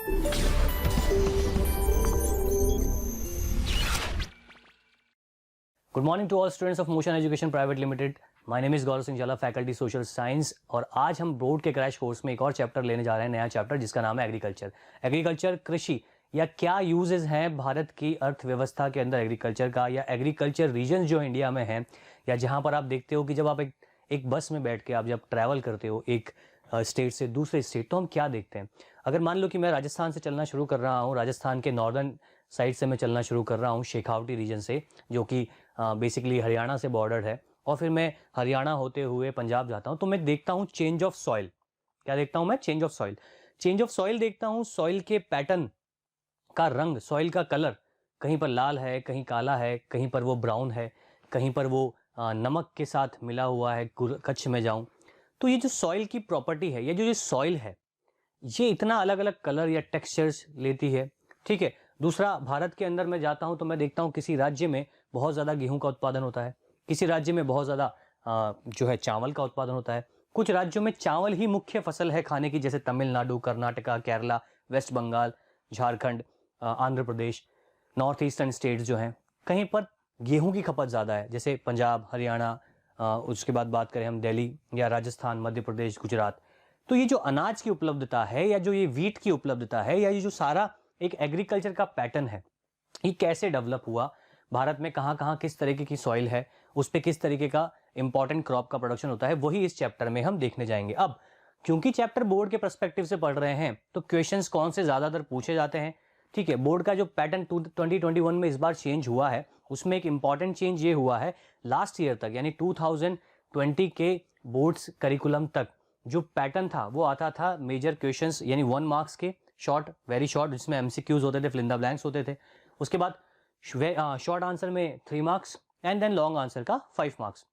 Good morning to all students of Motion Education Private Limited. My name is Gaurav Singh Jhala, faculty social science. और आज हम board के crash course में एक और चैप्टर लेने जा रहे हैं, नया चैप्टर जिसका नाम है एग्रीकल्चर। एग्रीकल्चर कृषि, या क्या यूजेस हैं भारत की अर्थव्यवस्था के अंदर एग्रीकल्चर का, या एग्रीकल्चर रीजन जो इंडिया में हैं, या जहाँ पर आप देखते हो कि जब आप एक बस में बैठ के आप जब ट्रैवल करते हो एक स्टेट से दूसरे स्टेट, तो हम क्या देखते हैं। अगर मान लो कि मैं राजस्थान से चलना शुरू कर रहा हूँ, राजस्थान के नॉर्दर्न साइड से मैं चलना शुरू कर रहा हूँ, शेखावटी रीजन से, जो कि बेसिकली हरियाणा से बॉर्डर है, और फिर मैं हरियाणा होते हुए पंजाब जाता हूँ, तो मैं देखता हूँ चेंज ऑफ सॉइल। क्या देखता हूँ मैं? Change of soil. Change of soil देखता हूँ, सॉइल के पैटर्न का रंग, सॉइल का कलर, कहीं पर लाल है, कहीं काला है, कहीं पर वो ब्राउन है, कहीं पर वो नमक के साथ मिला हुआ है। कच्छ में जाऊं तो ये जो सॉइल की प्रॉपर्टी है, ये जो सॉइल है, ये इतना अलग अलग कलर या टेक्सचर्स लेती है। ठीक है। दूसरा, भारत के अंदर मैं जाता हूं तो मैं देखता हूं किसी राज्य में बहुत ज़्यादा गेहूं का उत्पादन होता है, किसी राज्य में बहुत ज़्यादा जो है चावल का उत्पादन होता है। कुछ राज्यों में चावल ही मुख्य फसल है खाने की, जैसे Tamil Nadu, Karnataka, Kerala, waste Bengal, Jharkhand, Andhra Pradesh, north eastern states जो हैं। कहीं पर गेहूं की खपत ज़्यादा है, जैसे पंजाब, हरियाणा, उसके बाद बात करें हम दिल्ली या राजस्थान, मध्य प्रदेश, गुजरात। तो ये जो अनाज की उपलब्धता है, या जो ये वीट की उपलब्धता है, या ये जो सारा एक एग्रीकल्चर का पैटर्न है, ये कैसे डेवलप हुआ भारत में, कहाँ कहाँ किस तरीके की सॉइल है, उस पर किस तरीके का इंपॉर्टेंट क्रॉप का प्रोडक्शन होता है, वही इस चैप्टर में हम देखने जाएंगे। अब क्योंकि चैप्टर बोर्ड के पर्सपेक्टिव से पढ़ रहे हैं, तो क्वेश्चंस कौन से ज्यादातर पूछे जाते हैं। ठीक है। बोर्ड का जो पैटर्न 2021 में इस बार चेंज हुआ है, उसमें एक इंपॉर्टेंट चेंज ये हुआ है, लास्ट ईयर तक यानी 2020 के बोर्ड्स करिकुलम तक जो पैटर्न था वो आता था मेजर क्वेश्चंस यानी 1 मार्क्स के, शॉर्ट, वेरी शॉर्ट, जिसमें एमसीक्यूज होते थे, फिल इन द ब्लैंक्स होते थे। उसके बाद शॉर्ट आंसर में 3 marks and then long answer का 5 मार्क्स।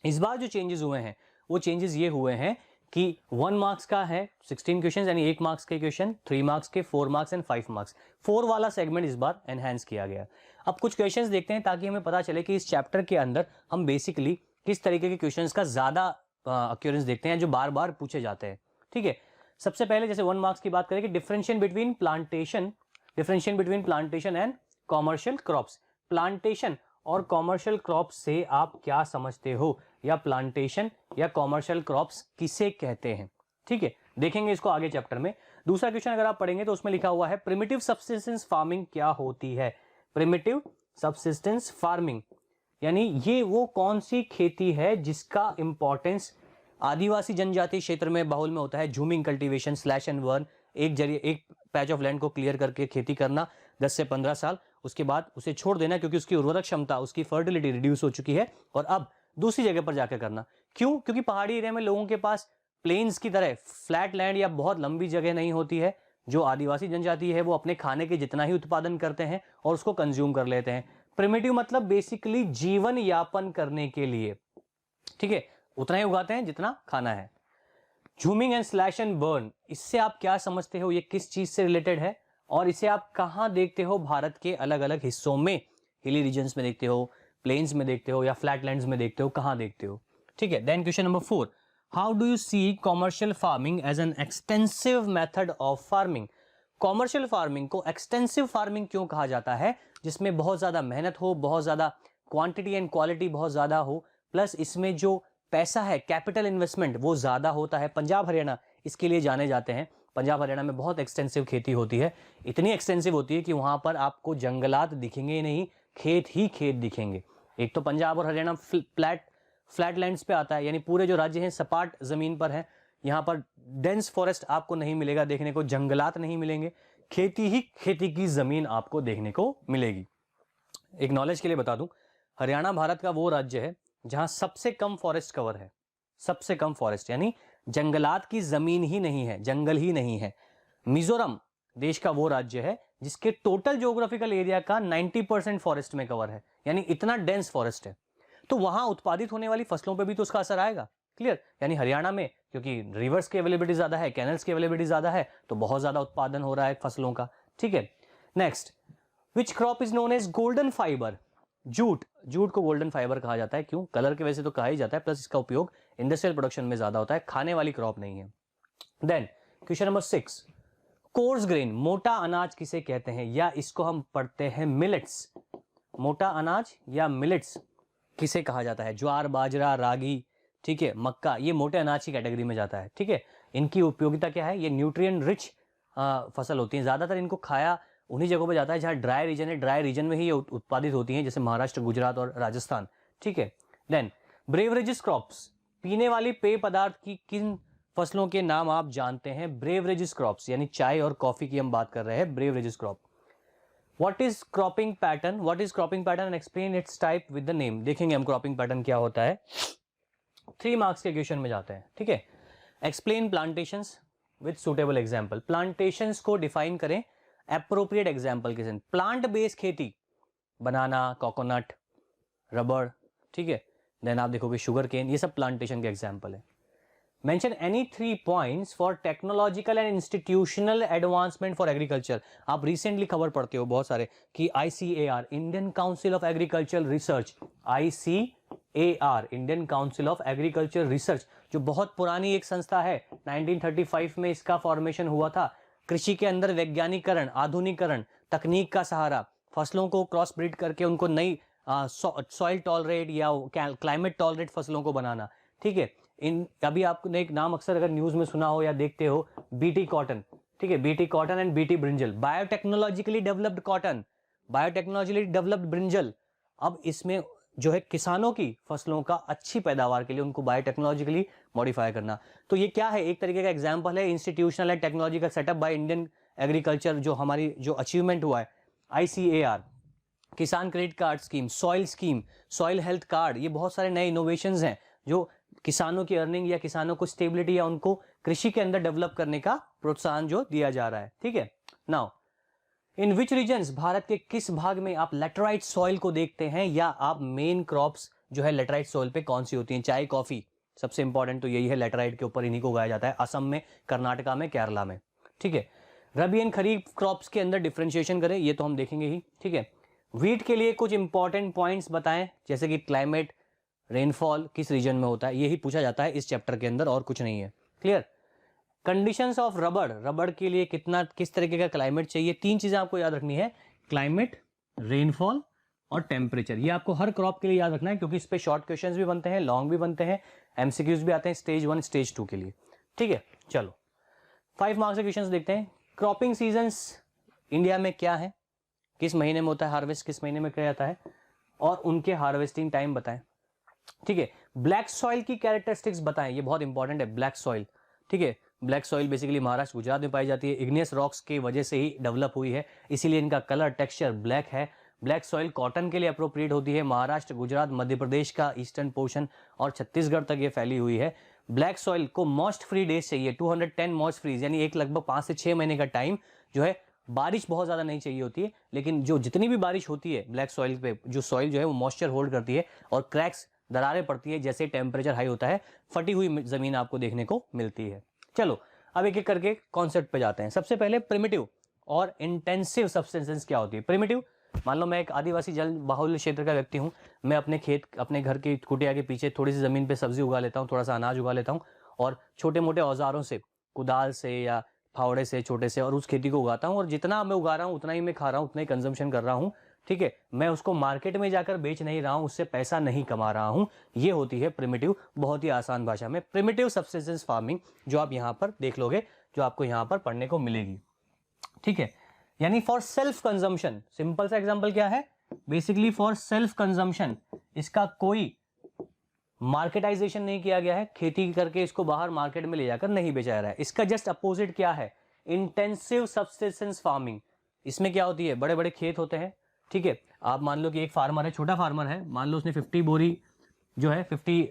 इस बार जो चेंजेस हुए हैं, वो चेंजेस ये हुए हैं कि 1 मार्क्स का है 16 क्वेश्चन, यानी 1 मार्क्स के क्वेश्चन, 3 मार्क्स के, 4 मार्क्स एंड 5 मार्क्स। 4 वाला सेगमेंट इस बार एनहांस किया गया। अब कुछ क्वेश्चंस देखते हैं ताकि हमें पता चले कि इस चैप्टर के अंदर हम बेसिकली किस तरीके के क्वेश्चंस का ज्यादा अक्यूरेंस देखते हैं, जो बार बार पूछे जाते हैं। ठीक है। सबसे पहले जैसे 1 मार्क्स की बात करें कि differentiation between plantation and commercial crops. Plantation और कॉमर्शियल क्रॉप्स से आप क्या समझते हो, या प्लांटेशन या कॉमर्शियल क्रॉप्स किसे कहते हैं। ठीक है, देखेंगे इसको आगे चैप्टर में। दूसरा क्वेश्चन अगर आप पढ़ेंगे तो उसमें लिखा हुआ है प्रिमिटिव सब्सिस्टेंस फार्मिंग क्या होती है। प्रिमिटिव सब्सिस्टेंस फार्मिंग यानी ये वो कौन सी खेती है जिसका इंपॉर्टेंस आदिवासी जनजातीय क्षेत्र में बहुल में होता है। झूमिंग कल्टीवेशन, स्लैश एंड बर्न, एक पैच ऑफ लैंड को क्लियर करके खेती करना 10 से 15 साल, उसके बाद उसे छोड़ देना क्योंकि उसकी उर्वरक क्षमता, उसकी फर्टिलिटी रिड्यूस हो चुकी है, और अब दूसरी जगह पर जाकर करना। क्यों? क्योंकि पहाड़ी एरिया में लोगों के पास प्लेन्स की तरह फ्लैट लैंड या बहुत लंबी जगह नहीं होती है। जो आदिवासी जनजाति है वो अपने खाने के जितना ही उत्पादन करते हैं और उसको कंज्यूम कर लेते हैं। प्रिमिटिव मतलब बेसिकली जीवन यापन करने के लिए, ठीक है, उतना ही उगाते हैं जितना खाना है। झूमिंग एंड स्लैश एंड बर्न, इससे आप क्या समझते हो, ये किस चीज से रिलेटेड है, और इसे आप कहां देखते हो भारत के अलग अलग हिस्सों में, हिली रीजन्स में देखते हो, प्लेन्स में देखते हो, या फ्लैटलैंड्स में देखते हो, कहां देखते हो। ठीक है। Then question number 4, how do you see commercial farming as an extensive method of farming. Commercial farming को एक्सटेंसिव फार्मिंग क्यों कहा जाता है? जिसमें बहुत ज्यादा मेहनत हो, बहुत ज्यादा क्वांटिटी एंड क्वालिटी बहुत ज्यादा हो, प्लस इसमें जो पैसा है, कैपिटल इन्वेस्टमेंट, वो ज्यादा होता है। पंजाब हरियाणा इसके लिए जाने जाते हैं। पंजाब हरियाणा में बहुत एक्सटेंसिव खेती होती है, इतनी एक्सटेंसिव होती है कि वहां पर आपको जंगलात दिखेंगे ही नहीं, खेत ही खेत दिखेंगे। एक तो पंजाब और हरियाणा फ्लैट लैंड्स पे आता है, यानी पूरे जो राज्य हैं सपाट जमीन पर हैं। यहाँ पर डेंस फॉरेस्ट आपको नहीं मिलेगा देखने को, जंगलात नहीं मिलेंगे, खेती ही खेती की जमीन आपको देखने को मिलेगी। एक नॉलेज के लिए बता दूं, हरियाणा भारत का वो राज्य है जहां सबसे कम फॉरेस्ट कवर है, सबसे कम फॉरेस्ट, यानी जंगलात की जमीन ही नहीं है, जंगल ही नहीं है। मिजोरम देश का वो राज्य है जिसके टोटल ज्योग्राफिकल एरिया का 90% फॉरेस्ट में कवर है, यानी इतना डेंस फॉरेस्ट है। तो वहां उत्पादित होने वाली फसलों पर भी तो उसका असर आएगा। क्लियर? यानी हरियाणा में क्योंकि रिवर्स की अवेलेबिलिटी ज्यादा है, कैनल्स की अवेलेबिलिटी ज्यादा है, तो बहुत ज्यादा उत्पादन हो रहा है फसलों का। ठीक है। Next, which crop is known as golden fibre. Jute, jute को गोल्डन फाइबर कहा जाता है। क्यों? कलर के वजह से तो कहा ही जाता है, प्लस इसका उपयोग इंडस्ट्रियल प्रोडक्शन में ज्यादा होता है, खाने वाली क्रॉप नहीं है। Then question number 6, coarse grain, मोटा अनाज किसे कहते हैं, या इसको हम पढ़ते हैं मिलेट्स। मोटा अनाज या मिलेट्स किसे कहा जाता है? ज्वार, बाजरा, रागी, ठीक है, मक्का, ये मोटे अनाज की कैटेगरी में जाता है। ठीक है, इनकी उपयोगिता क्या है? ये न्यूट्रिएंट रिच फसल होती है। ज्यादातर इनको खाया उन्हीं जगहों पे जाता है जहां ड्राई रीजन है, ड्राई रीजन में ही ये उत्पादित होती हैं, जैसे महाराष्ट्र, गुजरात और राजस्थान। ठीक है, देन ब्रेवरेजेस क्रॉप्स, पीने वाली पेय पदार्थ की किन फसलों के नाम आप जानते हैं? ब्रेवरेजेस क्रॉप्स, यानी चाय और कॉफी की हम बात कर रहे हैं, beverages crop. What is cropping pattern? What is cropping pattern and explain it's type with the name. देखेंगे हम क्रॉपिंग पैटर्न क्या होता है, 3 मार्क्स के क्वेश्चन में जाते हैं। ठीक है, explain plantations with suitable example. Plantations को डिफाइन करें एप्रोप्रिएट एग्जाम्पल के साथ। प्लांट बेस्ड खेती, बनाना, कोकोनट, रबड़, ठीक है, देन आप देखोगे शुगर केन, ये सब प्लांटेशन के एग्जाम्पल है। Mention any 3 points for technological and institutional advancement for agriculture. आप रिसेंटली खबर पढ़ते हो बहुत सारे कि ICAR, Indian council of agriculture research, ICAR, Indian council of agriculture research, जो बहुत पुरानी एक संस्था है, 1935 में इसका फॉर्मेशन हुआ था। कृषि के अंदर वैज्ञानिकरण, आधुनिकरण, तकनीक का सहारा, फसलों को क्रॉस ब्रीड करके उनको नई सॉइल टॉलरेट या क्लाइमेट टॉलरेट फसलों को बनाना। ठीक है, इन अभी आपने एक नाम अक्सर अगर न्यूज में सुना हो या देखते हो, BT कॉटन। ठीक है, BT cotton and BT brinjal, biotechnologically developed cotton, biotechnologically developed brinjal. अब इसमें जो है किसानों की फसलों का अच्छी पैदावार के लिए उनको बायोटेक्नोलॉजिकली मॉडिफाई करना। तो ये क्या है? एक तरीके का एग्जांपल है institutional and technological setup by Indian agriculture, जो हमारी जो अचीवमेंट हुआ है। ICAR, किसान credit card scheme, soil health card, ये बहुत सारे नए इनोवेशंस हैं जो किसानों की अर्निंग या किसानों को स्टेबिलिटी या उनको कृषि के अंदर डेवलप करने का प्रोत्साहन जो दिया जा रहा है। ठीक है, now in which regions, Bharat के किस भाग में आप लेटराइट सॉइल को देखते हैं, या आप मेन क्रॉप्स जो है लेटराइट सॉइल पे कौन सी होती हैं? चाय, कॉफी, सबसे इंपॉर्टेंट तो यही है, लेटराइट के ऊपर इन्हीं को उगाया जाता है, असम में, कर्नाटका में, केरला में। ठीक है, रबी एंड खरीफ क्रॉप्स के अंदर डिफरेंशिएशन करें, ये तो हम देखेंगे ही। ठीक है, व्हीट के लिए कुछ इंपॉर्टेंट पॉइंट्स बताएं, जैसे कि क्लाइमेट, रेनफॉल किस रीजन में होता है, यही पूछा जाता है इस चैप्टर के अंदर, और कुछ नहीं है। क्लियर? कंडीशंस ऑफ रबड़, रबड़ के लिए किस तरीके का क्लाइमेट चाहिए? 3 चीजें आपको याद रखनी है, क्लाइमेट, रेनफॉल और टेम्परेचर। ये आपको हर क्रॉप के लिए याद रखना है, क्योंकि इस पे शॉर्ट क्वेश्चंस भी बनते हैं, लॉन्ग भी बनते हैं, MCQs भी आते हैं स्टेज 1, स्टेज 2 के लिए। ठीक है, चलो 5 मार्क्स के क्वेश्चंस देखते हैं। क्रॉपिंग सीजन्स इंडिया में क्या है, किस महीने में होता है हार्वेस्ट, किस महीने में किया जाता है, और उनके हार्वेस्टिंग टाइम बताएं। ठीक है, ब्लैक सॉइल की कैरेक्टरिस्टिक्स बताएं, ये बहुत इंपॉर्टेंट है, ब्लैक सॉइल। ठीक है, black soil basically Maharashtra, Gujarat में पाई जाती है, इग्नियस रॉक्स की वजह से ही डेवलप हुई है, इसीलिए इनका कलर, टेक्सचर ब्लैक है। ब्लैक सॉइल कॉटन के लिए अप्रोप्रिएट होती है, महाराष्ट्र, गुजरात, मध्य प्रदेश का ईस्टर्न पोर्शन और छत्तीसगढ़ तक ये फैली हुई है। ब्लैक सॉइल को मॉइस्ट फ्री डेज चाहिए, 210 मॉइस्ट फ्रीज, यानी एक लगभग 5 से 6 महीने का टाइम जो है। बारिश बहुत ज्यादा नहीं चाहिए होती है, लेकिन जो जितनी भी बारिश होती है ब्लैक सॉइल पे, जो सॉइल जो है वो मॉइस्चर होल्ड करती है, और क्रैक्स, दरारें पड़ती है जैसे टेम्परेचर हाई होता है, फटी हुई जमीन आपको देखने को मिलती है। चलो अब एक एक करके कॉन्सेप्ट पे जाते हैं। सबसे पहले प्रिमिटिव और इंटेंसिव सब्सटेंसेस क्या होती है। प्रिमिटिव, मान लो मैं एक आदिवासी जल बाहुल्य क्षेत्र का व्यक्ति हूँ, मैं अपने खेत, अपने घर की कुटिया के पीछे थोड़ी सी जमीन पे सब्जी उगा लेता हूँ, थोड़ा सा अनाज उगा लेता हूँ, और छोटे मोटे औजारों से, कुदाल से या फावड़े से, छोटे से, और उस खेती को उगाता हूँ, और जितना मैं उगा रहा हूँ उतना ही मैं खा रहा हूँ, उतना ही कंजम्पशन कर रहा हूँ। ठीक है, मैं उसको मार्केट में जाकर बेच नहीं रहा हूं, उससे पैसा नहीं कमा रहा हूं। ये होती है प्रिमिटिव, बहुत ही आसान भाषा में प्रिमिटिव सब्सिस्टेंस फार्मिंग, जो आप यहां पर देख लोगे, जो आपको यहां पर पढ़ने को मिलेगी। ठीक है, यानी फॉर सेल्फ कंजम्पशन। सिंपल सा एग्जांपल क्या है, बेसिकली फॉर सेल्फ कंजम्पशन, इसका कोई मार्केटाइजेशन नहीं किया गया है, खेती करके इसको बाहर मार्केट में ले जाकर नहीं बेचा जा रहा है। इसका जस्ट अपोजिट क्या है, इंटेंसिव सब्सिस्टेंस फार्मिंग। इसमें क्या होती है, बड़े बड़े खेत होते हैं। ठीक है, आप मान लो कि एक फार्मर है, छोटा फार्मर है, मान लो उसने 50 बोरी जो है 50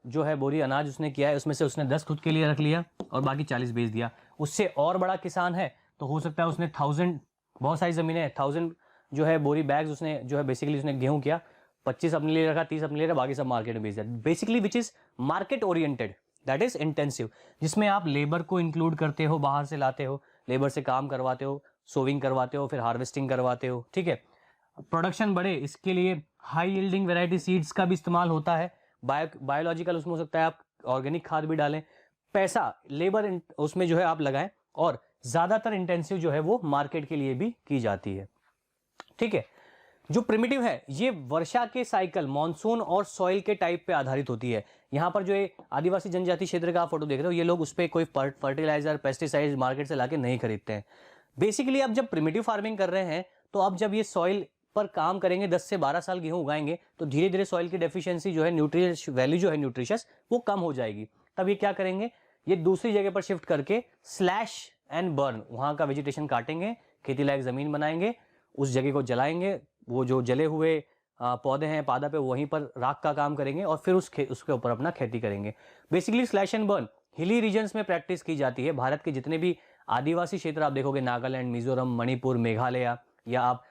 जो है बोरी अनाज उसने किया है, उसमें से उसने 10 खुद के लिए रख लिया और बाकी 40 बेच दिया। उससे और बड़ा किसान है तो हो सकता है उसने 1000, बहुत सारी जमीनें हैं, 1000 जो है बोरी बैग्स उसने जो है बेसिकली उसने गेहूं किया, 25 अपने लिए रखा, 30 अपने लिए रखा, बाकी सब मार्केट में बेच दिया। Basically which is market oriented, that is intensive, जिसमें आप लेबर को इंक्लूड करते हो, बाहर से लाते हो, लेबर से काम करवाते हो, सोविंग करवाते हो, फिर हार्वेस्टिंग करवाते हो। ठीक है, प्रोडक्शन बढ़े इसके लिए हाई यील्डिंग वैरायटी सीड्स का भी इस्तेमाल होता है, बायोलॉजिकल उसमें हो सकता है, आप ऑर्गेनिक खाद भी डालें, पैसा लेबर उसमें जो है आप लगाएं, और ज्यादातर इंटेंसिव जो है वो मार्केट के लिए भी की जाती है। ठीक है, जो प्रिमिटिव है ये वर्षा के साइकिल, मॉनसून और सॉइल के टाइप पे आधारित होती है। यहाँ पर जो ये आदिवासी जनजाति क्षेत्र का आप फोटो देख रहे हो, ये लोग उस पर कोई फर्टिलाइजर पेस्टिसाइड मार्केट से लाके नहीं खरीदते हैं। बेसिकली अब जब प्रिमिटिव फार्मिंग कर रहे हैं तो अब जब ये सॉइल पर काम करेंगे, 10 से 12 साल गेहूं उगाएंगे, तो धीरे धीरे सॉइल की डेफिशिएंसी जो है, न्यूट्रिएंट वैल्यू जो है न्यूट्रिशियस, वो कम हो जाएगी। तब ये क्या करेंगे, ये दूसरी जगह पर शिफ्ट करके स्लैश एंड बर्न, वहां का वेजिटेशन काटेंगे, खेती लायक जमीन बनाएंगे, उस जगह को जलाएंगे, वो जो जले हुए पौधे हैं पादा पे वहीं पर राख का काम करेंगे और फिर उसके ऊपर अपना खेती करेंगे। Basically slash and burn hilly regions में प्रैक्टिस की जाती है। भारत के जितने भी आदिवासी क्षेत्र आप देखोगे, नागालैंड, मिजोरम, मणिपुर, मेघालय, या आप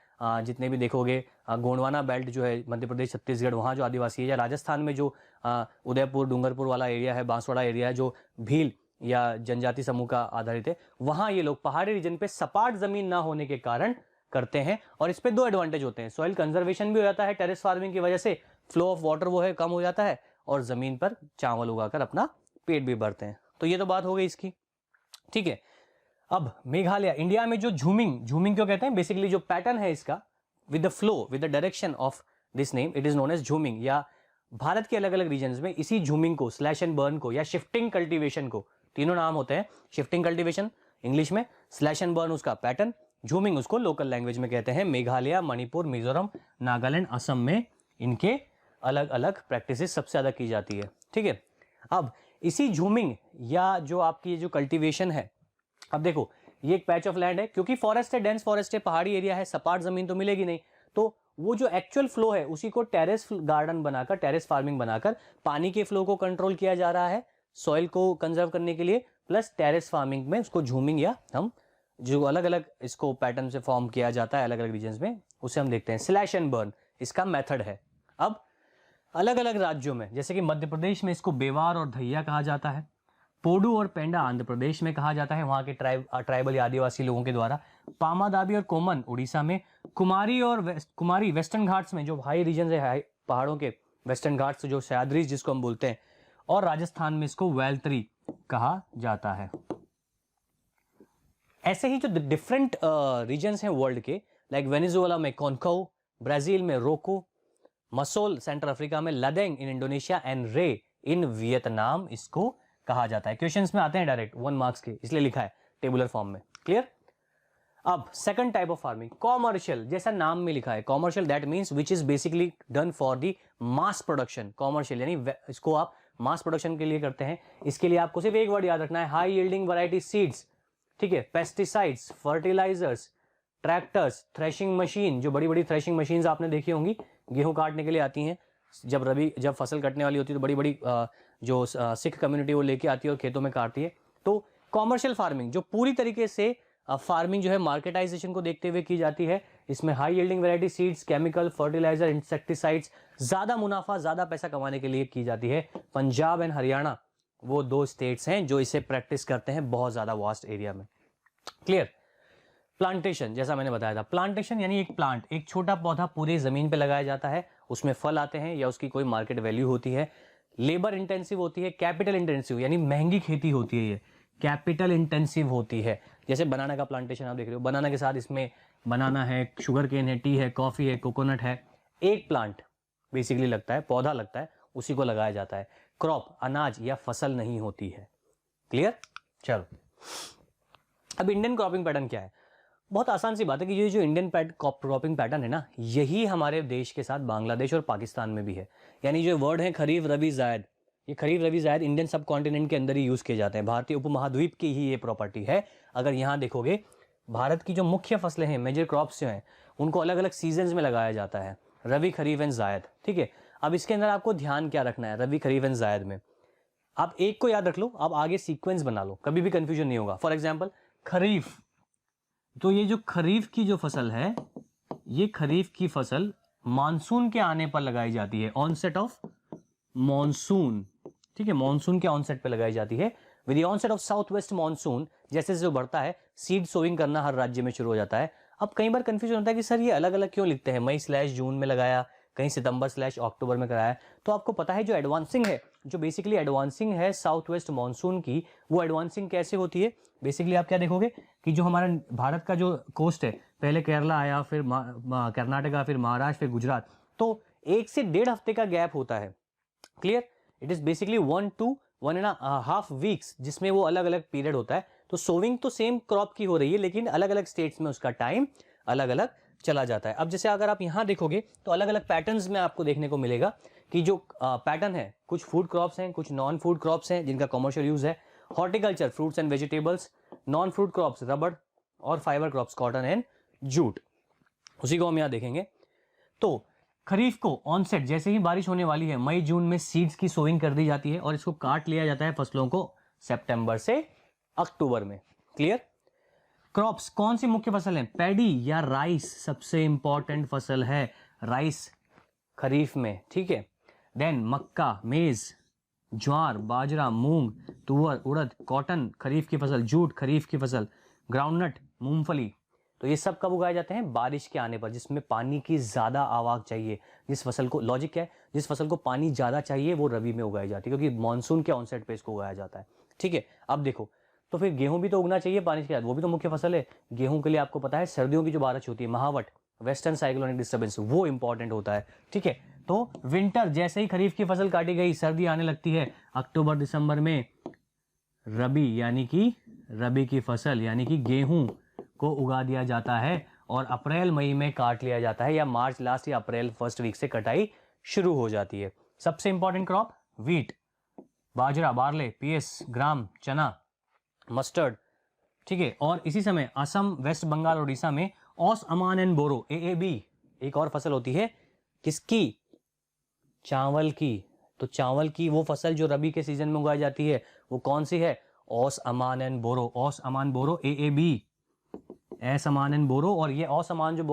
जितने भी देखोगे गोंडवाना बेल्ट जो है मध्य प्रदेश, छत्तीसगढ़, वहाँ जो आदिवासी है, या राजस्थान में जो उदयपुर, डूंगरपुर वाला एरिया है, बांसवाड़ा एरिया है, जो भील या जनजाति समूह का आधारित है, वहाँ ये लोग पहाड़ी रीजन पे सपाट जमीन ना होने के कारण करते हैं। और इस पे दो एडवांटेज होते हैं, सॉइल कंजर्वेशन भी हो जाता है टेरेस फार्मिंग की वजह से, फ्लो ऑफ वाटर वो है कम हो जाता है, और जमीन पर चावल उगाकर अपना पेट भी भरते हैं। तो ये तो बात हो गई इसकी। ठीक है, अब मेघालय, इंडिया में जो झूमिंग क्यों कहते हैं, बेसिकली जो पैटर्न है इसका with the flow, with the direction of this name, it is known as jhooming. या भारत के अलग अलग रीजन्स में इसी झूमिंग को, स्लैश एंड बर्न को, या शिफ्टिंग कल्टीवेशन को, तीनों नाम होते हैं। शिफ्टिंग कल्टीवेशन इंग्लिश में, स्लैश एंड बर्न उसका पैटर्न, झूमिंग उसको लोकल लैंग्वेज में कहते हैं। मेघालय, मणिपुर, मिजोरम, नागालैंड, असम में इनके अलग अलग प्रैक्टिसेस सबसे ज्यादा की जाती है। ठीक है, अब इसी झूमिंग या जो आपकी ये जो कल्टीवेशन है, अब देखो ये एक पैच ऑफ लैंड है, क्योंकि फॉरेस्ट है, डेंस फॉरेस्ट है, पहाड़ी एरिया है, सपाट जमीन तो मिलेगी नहीं, तो वो जो एक्चुअल फ्लो है उसी को टेरेस गार्डन बनाकर, टेरेस फार्मिंग बनाकर पानी के फ्लो को कंट्रोल किया जा रहा है, सॉइल को कंजर्व करने के लिए, प्लस टेरेस फार्मिंग में उसको झूमिंग, या हम जो अलग अलग इसको पैटर्न से फॉर्म किया जाता है अलग अलग रीजन्स में, उसे हम देखते हैं। स्लैश एंड बर्न इसका मेथड है। अब अलग अलग राज्यों में, जैसे कि मध्य प्रदेश में इसको बेवार और धैया कहा जाता है, पोडू और पेंडा आंध्र प्रदेश में कहा जाता है, वहां के ट्राइबल या आदिवासी लोगों के द्वारा, पामादाबी और कोमन उड़ीसा में, कुमारी वेस्टर्न घाट्स में, जो हाई रीजन है, पहाड़ों के वेस्टर्न घाट्स जो सह्याद्री जिसको हम बोलते हैं, और राजस्थान में इसको वेलतरी कहा जाता है। ऐसे ही जो डिफरेंट रीजन्स हैं वर्ल्ड के, लाइक वेनेजुएला में कॉन्को, ब्राजील में रोको, मसोल सेंट्रल अफ्रीका में, लदेंग इन इंडोनेशिया एंड रे इन वियतनाम इसको कहा जाता है। क्वेश्चंस में आते हैं डायरेक्ट 1 मार्क्स के, इसलिए लिखा है टेबुलर फॉर्म में। क्लियर। अब second type of farming commercial, जैसा नाम में लिखा है commercial, that means which is basically done for the mass production. Commercial यानी इसको आप मास प्रोडक्शन के लिए करते हैं। इसके लिए आपको सिर्फ एक वर्ड याद रखना है, हाई यील्डिंग वैरायटी सीड्स। ठीक है, pesticides, fertilizers, tractors, threshing machine, जो बड़ी बड़ी थ्रेशिंग मशीन्स आपने देखी होंगी गेहूं काटने के लिए आती हैं, जब फसल कटने वाली होती है तो बड़ी बड़ी जो सिख कम्युनिटी वो लेके आती है और खेतों में काटती है। तो कॉमर्शियल फार्मिंग जो पूरी तरीके से फार्मिंग जो है मार्केटाइजेशन को देखते हुए की जाती है, इसमें high yielding variety seeds, chemical, fertilizer, insecticides, ज्यादा मुनाफा, ज्यादा पैसा कमाने के लिए की जाती है। पंजाब एंड हरियाणा वो 2 स्टेट्स हैं जो इसे प्रैक्टिस करते हैं बहुत ज्यादा वास्ट एरिया में। क्लियर। प्लांटेशन, जैसा मैंने बताया था, प्लांटेशन यानी एक प्लांट, एक छोटा पौधा पूरी जमीन पे लगाया जाता है, उसमें फल आते हैं या उसकी कोई मार्केट वैल्यू होती है। लेबर इंटेंसिव होती है, कैपिटल इंटेंसिव यानी महंगी खेती होती है, ये कैपिटल इंटेंसिव होती है। जैसे बनाना का प्लांटेशन आप देख रहे हो, बनाना के साथ इसमें बनाना है, शुगर केन है, टी है, कॉफी है, कोकोनट है, एक प्लांट बेसिकली लगता है, पौधा लगता है, उसी को लगाया जाता है। क्रॉप अनाज या फसल नहीं होती है। क्लियर। चलो अब इंडियन क्रॉपिंग पैटर्न क्या है, बहुत आसान सी बात है कि ये जो इंडियन क्रॉपिंग पैटर्न है ना, यही हमारे देश के साथ बांग्लादेश और पाकिस्तान में भी है। यानी जो वर्ड है खरीफ रबी जायद, ये खरीफ रबी जायद इंडियन सब कॉन्टिनेंट के अंदर ही यूज किए जाते हैं, भारतीय उपमहाद्वीप की ही ये प्रॉपर्टी है। अगर यहाँ देखोगे भारत की जो मुख्य फसलें हैं, मेजर क्रॉप्स जो हैं, उनको अलग अलग सीजन्स में लगाया जाता है, रबी, खरीफ एंड जायद। ठीक है, अब इसके अंदर आपको ध्यान क्या रखना है, रबी, खरीफ एंड जायद में आप एक को याद रख लो, आप आगे सीक्वेंस बना लो, कभी भी कंफ्यूजन नहीं होगा। फॉर एग्जाम्पल खरीफ, तो ये जो खरीफ की जो फसल है, ये खरीफ की फसल मानसून के आने पर लगाई जाती है, ऑनसेट ऑफ मॉनसून। ठीक है, मॉनसून के ऑनसेट पे लगाई जाती है। With the onset of south west monsoon, जैसे जो बढ़ता है सीड सोइंग करना हर राज्य में शुरू हो जाता है। अब कई बार कंफ्यूजन होता है कि सर ये अलग अलग क्यों लिखते हैं, मई/जून में लगाया, कहीं सितंबर/अक्टूबर में कराया। तो आपको पता है जो एडवांसिंग है जो बेसिकली एडवांसिंग है साउथ वेस्ट मानसून की, वो एडवांसिंग कैसे होती है? बेसिकली आप क्या देखोगे कि जो हमारा भारत का जो कोस्ट है, पहले केरला आया, फिर कर्नाटका, फिर महाराष्ट्र, फिर गुजरात, तो 1 से 1.5 हफ्ते का गैप होता है। Clear? It is basically 1 to 1.5 weeks, जिसमें वो अलग अलग पीरियड होता है। तो सोविंग तो सेम क्रॉप की हो रही है, लेकिन अलग अलग स्टेट्स में उसका टाइम अलग अलग चला जाता है। अब जैसे अगर आप यहाँ देखोगे तो अलग अलग पैटर्न्स में आपको देखने को मिलेगा कि जो पैटर्न है, कुछ फूड क्रॉप्स हैं, कुछ नॉन फूड क्रॉप्स हैं जिनका कमर्शियल यूज है। Horticulture, fruits and vegetables, non food crops रबड़, और fibre crops cotton and jute, उसी को हम यहाँ देखेंगे। तो खरीफ को ऑनसेट, जैसे ही बारिश होने वाली है, मई जून में सीड्स की सोइंग कर दी जाती है और इसको काट लिया जाता है फसलों को सितंबर से अक्टूबर में। क्लियर? क्रॉप्स कौन सी मुख्य फसल है? पैडी या राइस सबसे इंपॉर्टेंट फसल है, राइस खरीफ में। ठीक है, देन मक्का, मेज, ज्वार, बाजरा, मूंग, तुअर, उड़द, कॉटन खरीफ की फसल, जूट खरीफ की फसल, ग्राउंडनट, मूंगफली, तो ये सब कब उगाए जाते हैं? बारिश के आने पर, जिसमें पानी की ज्यादा आवाज चाहिए। जिस फसल को, लॉजिक क्या है, जिस फसल को पानी ज्यादा चाहिए वो रबी में उगाई जाती है, क्योंकि मानसून के ऑनसेट पे इसको उगाया जाता है। ठीक है, अब देखो, तो फिर गेहूं भी तो उगना चाहिए बारिश के बाद, वो भी तो मुख्य फसल है। गेहूं के लिए आपको पता है सर्दियों की जो बारिश होती है, महावट, वेस्टर्न साइक्लोनिक डिस्टर्बेंस, वो इंपॉर्टेंट होता है। ठीक है, तो विंटर, जैसे ही खरीफ की फसल काटी गई, सर्दी आने लगती है, अक्टूबर दिसंबर में रबी, यानी कि रबी की फसल यानी कि गेहूं को उगा दिया जाता है, और अप्रैल मई में काट लिया जाता है, या मार्च लास्ट या अप्रैल फर्स्ट वीक से कटाई शुरू हो जाती है। सबसे इंपॉर्टेंट क्रॉप वीट, बाजरा, बार्ले, पीएस, ग्राम, चना, मस्टर्ड। ठीक है, और इसी समय असम, वेस्ट बंगाल, उड़ीसा में औस अमान एंड बोरो, AAB, एक और फसल होती है किसकी? चावल की। तो चावल की वो फसल जो रबी के सीजन में उगाई जाती है, वो कौन सी है? औस अमान एंड बोरो, औस अमान बोरो, AAB, असमान एंड बोरो। और ये असमान जो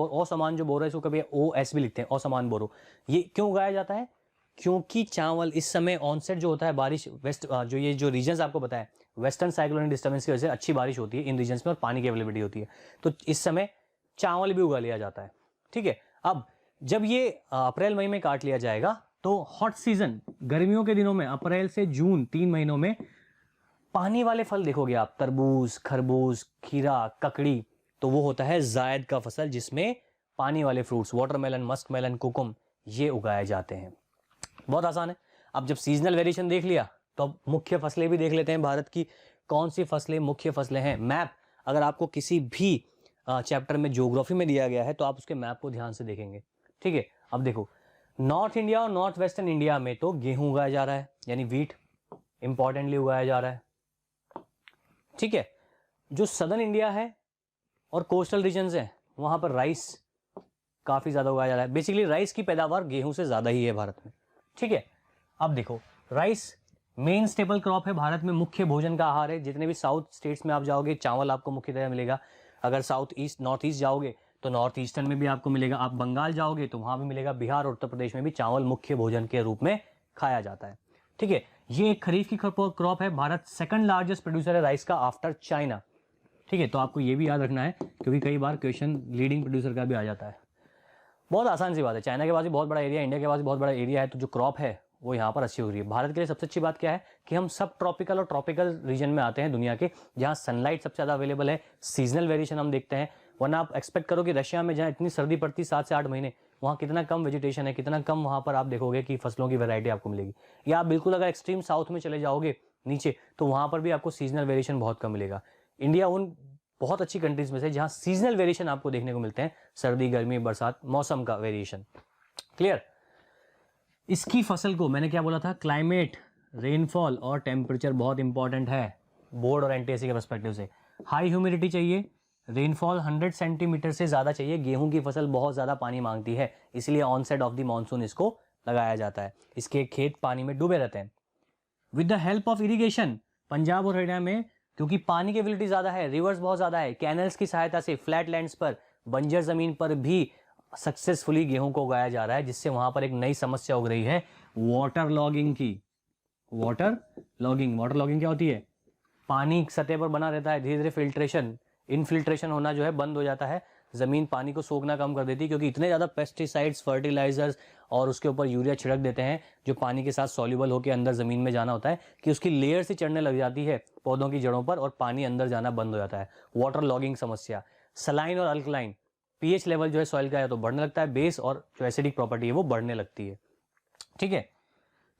बोरो है, इसको कभी OS भी लिखते हैं, असमान बोरो। ये क्यों उगाया जाता है? क्योंकि चावल इस समय ऑनसेट जो होता है बारिश, वेस्ट जो ये जो रीजन्स आपको बताया, वेस्टर्न साइक्लोनिक डिस्टर्बेंस की वजह से अच्छी बारिश होती है इन रीजन्स में और पानी की अवेलेबिलिटी होती है, तो इस समय चावल भी उगा लिया जाता है। ठीक है, अब जब ये अप्रैल मई में काट लिया जाएगा, तो हॉट सीजन, गर्मियों के दिनों में, अप्रैल से जून, 3 महीनों में पानी वाले फल देखोगे आप, तरबूज, खरबूज, खीरा, ककड़ी, तो वो होता है जायद का फसल, जिसमें पानी वाले फ्रूट्स, वाटरमेलन, मस्क मेलन, कुकुम, ये उगाए जाते हैं। बहुत आसान है। अब जब सीजनल वेरिएशन देख लिया, तो अब मुख्य फसलें भी देख लेते हैं भारत की, कौन सी फसलें मुख्य फसलें हैं। मैप अगर आपको किसी भी चैप्टर में ज्योग्राफी में दिया गया है, तो आप उसके मैप को ध्यान से देखेंगे। ठीक है, अब देखो, नॉर्थ इंडिया और नॉर्थ वेस्टर्न इंडिया में तो गेहूं उगाया जा रहा है, यानी वीट इंपॉर्टेंटली उगाया जा रहा है। ठीक है, जो सदर्न इंडिया है और कोस्टल रीजन्स हैं, वहां पर राइस काफी ज्यादा उगाया जा रहा है। बेसिकली राइस की पैदावार गेहूं से ज्यादा ही है भारत में। ठीक है, अब देखो, राइस मेन स्टेपल क्रॉप है भारत में, मुख्य भोजन का आहार है। जितने भी साउथ स्टेट्स में आप जाओगे, चावल आपको मुख्यतः मिलेगा। अगर साउथ ईस्ट, नॉर्थ ईस्ट जाओगे तो नॉर्थ ईस्टर्न में भी आपको मिलेगा। आप बंगाल जाओगे तो वहां भी मिलेगा। बिहार और उत्तर प्रदेश में भी चावल मुख्य भोजन के रूप में खाया जाता है। ठीक है, ये एक खरीफ की क्रॉप है। भारत सेकंड लार्जेस्ट प्रोड्यूसर है राइस का आफ्टर चाइना। ठीक है, तो आपको ये भी याद रखना है, क्योंकि कई बार क्वेश्चन लीडिंग प्रोड्यूसर का भी आ जाता है। बहुत आसान सी बात है, चाइना के पास भी बहुत बड़ा एरिया है, इंडिया के पास भी बहुत बड़ा एरिया है, तो जो क्रॉप है वो यहाँ पर अच्छी हो रही है। भारत के लिए सबसे अच्छी बात क्या है कि हम सब ट्रॉपिकल और ट्रॉपिकल रीजन में आते हैं दुनिया के, जहाँ सनलाइट सबसे ज़्यादा अवेलेबल है। सीजनल वेरिएशन हम देखते हैं, वरना आप एक्सपेक्ट करो कि रशिया में जहाँ इतनी सर्दी पड़ती 7 से 8 महीने, वहाँ कितना कम वेजिटेशन है, कितना कम वहाँ पर आप देखोगे कि फसलों की वैरायटी आपको मिलेगी। या आप बिल्कुल अगर एक्सट्रीम साउथ में चले जाओगे नीचे, तो वहाँ पर भी आपको सीजनल वेरिएशन बहुत कम मिलेगा। इंडिया उन बहुत अच्छी कंट्रीज में से जहाँ सीजनल वेरिएशन आपको देखने को मिलते हैं, सर्दी, गर्मी, बरसात, मौसम का वेरिएशन। क्लियर? इसकी फसल को मैंने क्या बोला था, क्लाइमेट, रेनफॉल और टेम्परेचर बहुत इंपॉर्टेंट है बोर्ड और एनटीएससी के पर्सपेक्टिव से। हाई ह्यूमिडिटी चाहिए, रेनफॉल 100 सेंटीमीटर से ज़्यादा चाहिए। गेहूं की फसल बहुत ज़्यादा पानी मांगती है, इसलिए ऑनसेट ऑफ द मानसून इसको लगाया जाता है। इसके खेत पानी में डूबे रहते हैं। With the help of irrigation, Punjab और हरियाणा में क्योंकि पानी की अवेलेबिलिटी ज़्यादा है, रिवर्स बहुत ज़्यादा है, कैनल्स की सहायता से फ्लैट लैंड्स पर, बंजर ज़मीन पर भी सक्सेसफुली गेहूं को उगाया जा रहा है, जिससे वहां पर एक नई समस्या उग रही है, वाटर लॉगिंग की। वाटर लॉगिंग क्या होती है? पानी सतह पर बना रहता है, धीरे धीरे फिल्ट्रेशन, इनफिल्ट्रेशन होना जो है बंद हो जाता है, ज़मीन पानी को सोखना कम कर देती है, क्योंकि इतने ज़्यादा पेस्टिसाइड्स, फर्टिलाइजर्स और उसके ऊपर यूरिया छिड़क देते हैं जो पानी के साथ सॉल्युबल होकर अंदर ज़मीन में जाना होता है, कि उसकी लेयर से चढ़ने लग जाती है पौधों की जड़ों पर और पानी अंदर जाना बंद हो जाता है। वाटर लॉगिंग समस्या, सलाइन और अल्कलाइन पीएच लेवल जो है सॉइल का है तो बढ़ने लगता है, बेस और जो एसिडिक प्रॉपर्टी है वो बढ़ने लगती है। ठीक है,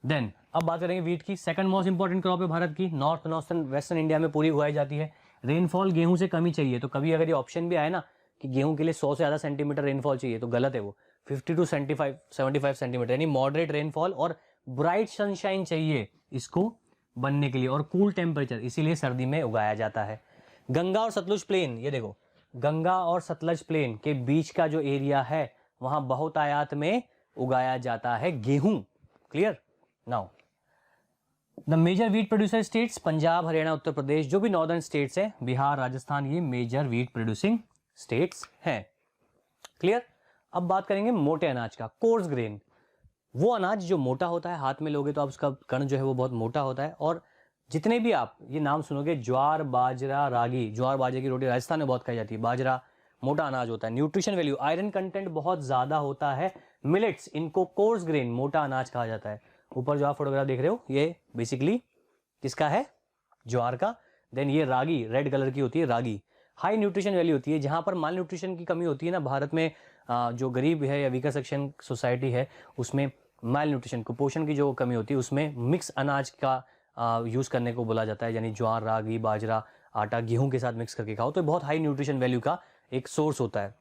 देन अब बात करेंगे वीट की। सेकंड मोस्ट इंपॉर्टेंट क्रॉप है भारत की, नॉर्थ नॉर्थन वेस्टर्न इंडिया में पूरी उगाई जाती है। रेनफॉल गेहूं से कमी चाहिए, तो कभी अगर ये ऑप्शन भी आए ना कि गेहूं के लिए 100 से ज़्यादा सेंटीमीटर रेनफॉल चाहिए, तो गलत है वो। 50 टू 75 सेंटीमीटर यानी मॉडरेट रेनफॉल और ब्राइट सनशाइन चाहिए इसको बनने के लिए, और कूल टेम्परेचर, इसीलिए सर्दी में उगाया जाता है। गंगा और सतलुज प्लेन, ये देखो गंगा और सतलज प्लेन के बीच का जो एरिया है वहां बहुतायात में उगाया जाता है गेहूं। Clear? Now the major wheat producer states, Punjab, Haryana, Uttar Pradesh, जो भी नॉर्दर्न स्टेट्स है, बिहार, राजस्थान, ये मेजर वीट प्रोड्यूसिंग स्टेट्स हैं। क्लियर? अब बात करेंगे मोटे अनाज का, कोर्स ग्रेन। वो अनाज जो मोटा होता है, हाथ में लोगे तो आप उसका कण जो है वो बहुत मोटा होता है, और जितने भी आप ये नाम सुनोगे, ज्वार, बाजरा, रागी, ज्वार बाजरे की रोटी राजस्थान में बहुत खाई जाती है, बाजरा मोटा अनाज होता है। न्यूट्रिशन वैल्यू, आयरन कंटेंट बहुत ज्यादा होता है। मिलेट्स, इनको कोर्स ग्रेन, मोटा अनाज कहा जाता है। ऊपर जो आप फोटोग्राफ देख रहे हो ये बेसिकली किसका है? ज्वार का। देन ये रागी, रेड कलर की होती है रागी, हाई न्यूट्रिशन वैल्यू होती है। जहां पर माल न्यूट्रिशन की कमी होती है ना भारत में, जो गरीब है या वीकर सेक्शन सोसाइटी है उसमें माल न्यूट्रिशन, कुपोषण की जो कमी होती है, उसमें मिक्स अनाज का यूज करने को बोला जाता है, यानी ज्वार, रागी, बाजरा, आटा, गेहूं के साथ मिक्स करके खाओ, तो बहुत हाई न्यूट्रिशन वैल्यू का एक सोर्स होता है।